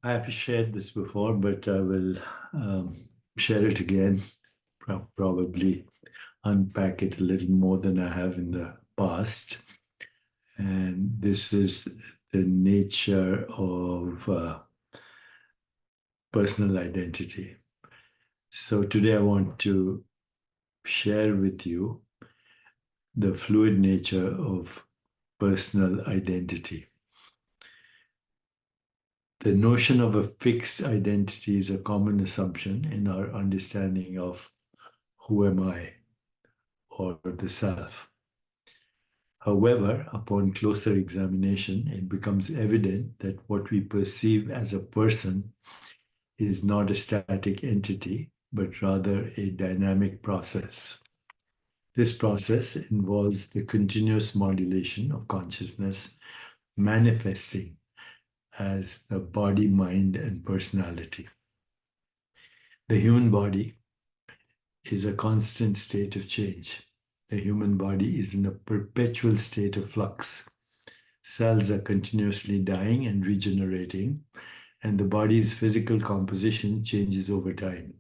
I have shared this before, but I will share it again, probably unpack it a little more than I have in the past. And this is the nature of personal identity. So today I want to share with you the fluid nature of personal identity. The notion of a fixed identity is a common assumption in our understanding of who am I or the self. However, upon closer examination, it becomes evident that what we perceive as a person is not a static entity, but rather a dynamic process. This process involves the continuous modulation of consciousness manifesting as the body, mind, and personality. The human body is a constant state of change. The human body is in a perpetual state of flux. Cells are continuously dying and regenerating, and the body's physical composition changes over time.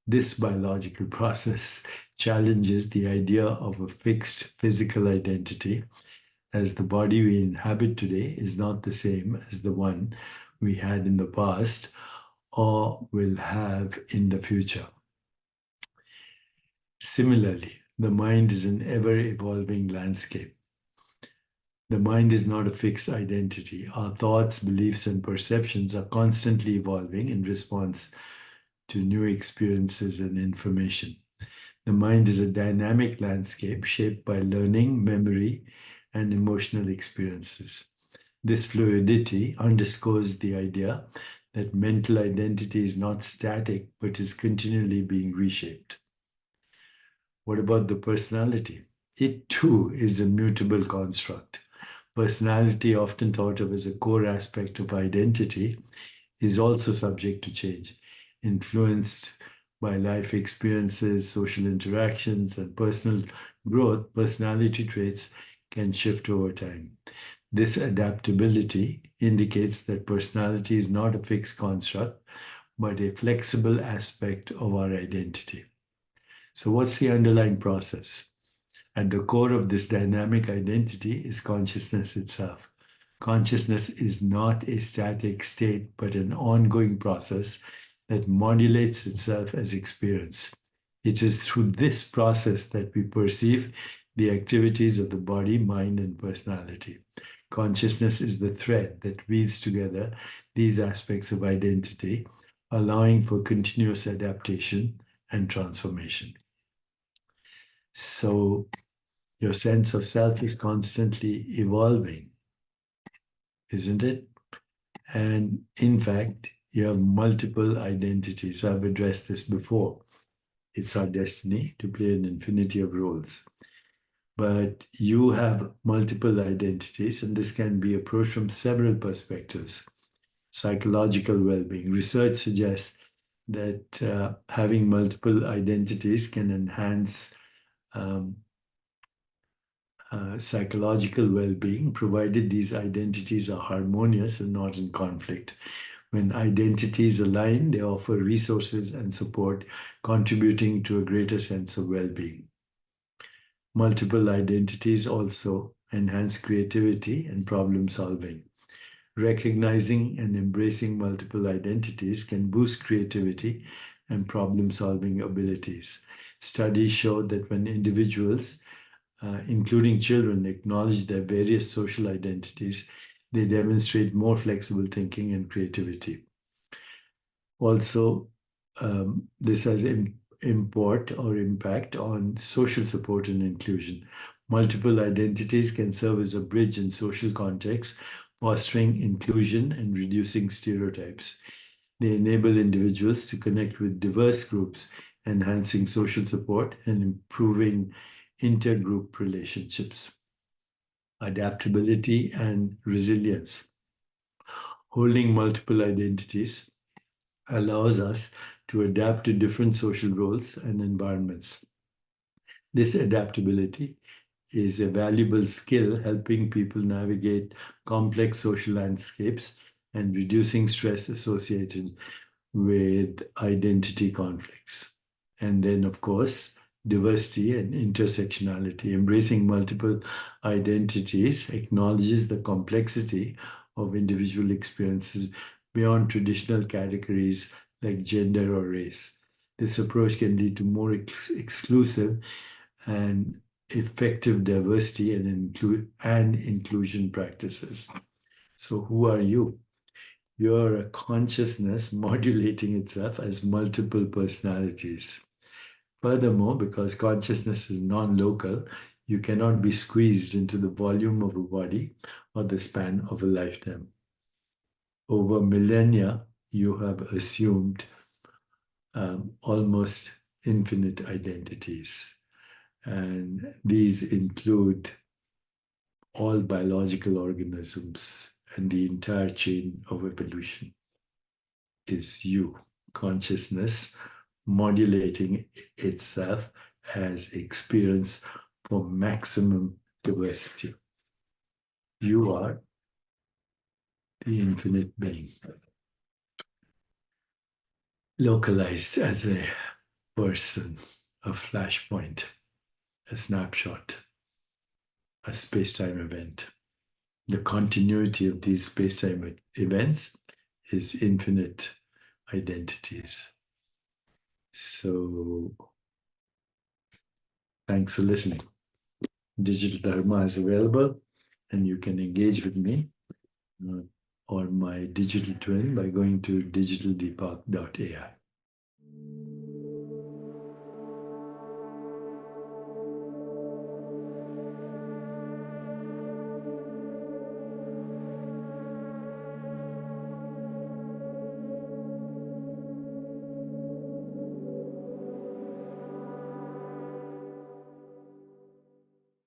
This biological process challenges the idea of a fixed physical identity, as the body we inhabit today is not the same as the one we had in the past or will have in the future. Similarly, the mind is an ever-evolving landscape. The mind is not a fixed identity. Our thoughts, beliefs, and perceptions are constantly evolving in response to new experiences and information. The mind is a dynamic landscape shaped by learning, memory, and emotional experiences. This fluidity underscores the idea that mental identity is not static, but is continually being reshaped. What about the personality? It too is a mutable construct. Personality, often thought of as a core aspect of identity, is also subject to change, influenced by life experiences, social interactions, and personal growth. Personality traits can shift over time. This adaptability indicates that personality is not a fixed construct, but a flexible aspect of our identity. So, what's the underlying process? At the core of this dynamic identity is consciousness itself. Consciousness is not a static state, but an ongoing process that modulates itself as experience. It is through this process that we perceive the activities of the body, mind, and personality. Consciousness is the thread that weaves together these aspects of identity, allowing for continuous adaptation and transformation. So, your sense of self is constantly evolving, isn't it? And in fact, you have multiple identities. I've addressed this before. It's our destiny to play an infinity of roles. But you have multiple identities, and this can be approached from several perspectives. Psychological well-being. Research suggests that having multiple identities can enhance psychological well-being, provided these identities are harmonious and not in conflict. When identities align, they offer resources and support, contributing to a greater sense of well-being. Multiple identities also enhance creativity and problem solving. Recognizing and embracing multiple identities can boost creativity and problem solving abilities. Studies show that when individuals including children, acknowledge their various social identities, they demonstrate more flexible thinking and creativity. Also, this has import or impact on social support and inclusion. Multiple identities can serve as a bridge in social contexts, fostering inclusion and reducing stereotypes. They enable individuals to connect with diverse groups, enhancing social support and improving intergroup relationships. Adaptability and resilience. Holding multiple identities allows us to adapt to different social roles and environments. This adaptability is a valuable skill helping people navigate complex social landscapes and reducing stress associated with identity conflicts. And then, of course, diversity and intersectionality. Embracing multiple identities acknowledges the complexity of individual experiences beyond traditional categories like gender or race. This approach can lead to more exclusive and effective diversity and inclusion practices. So, who are you? You're a consciousness modulating itself as multiple personalities. Furthermore, because consciousness is non local, you cannot be squeezed into the volume of a body or the span of a lifetime. Over millennia, you have assumed almost infinite identities. And these include all biological organisms and the entire chain of evolution is you, consciousness, modulating itself as experience for maximum diversity. You are the infinite being, localized as a person, a flashpoint, a snapshot, a space-time event. The continuity of these space-time events is infinite identities. So, thanks for listening. Digital Dharma is available, and you can engage with me or my digital twin by going to digitaldeepak.ai.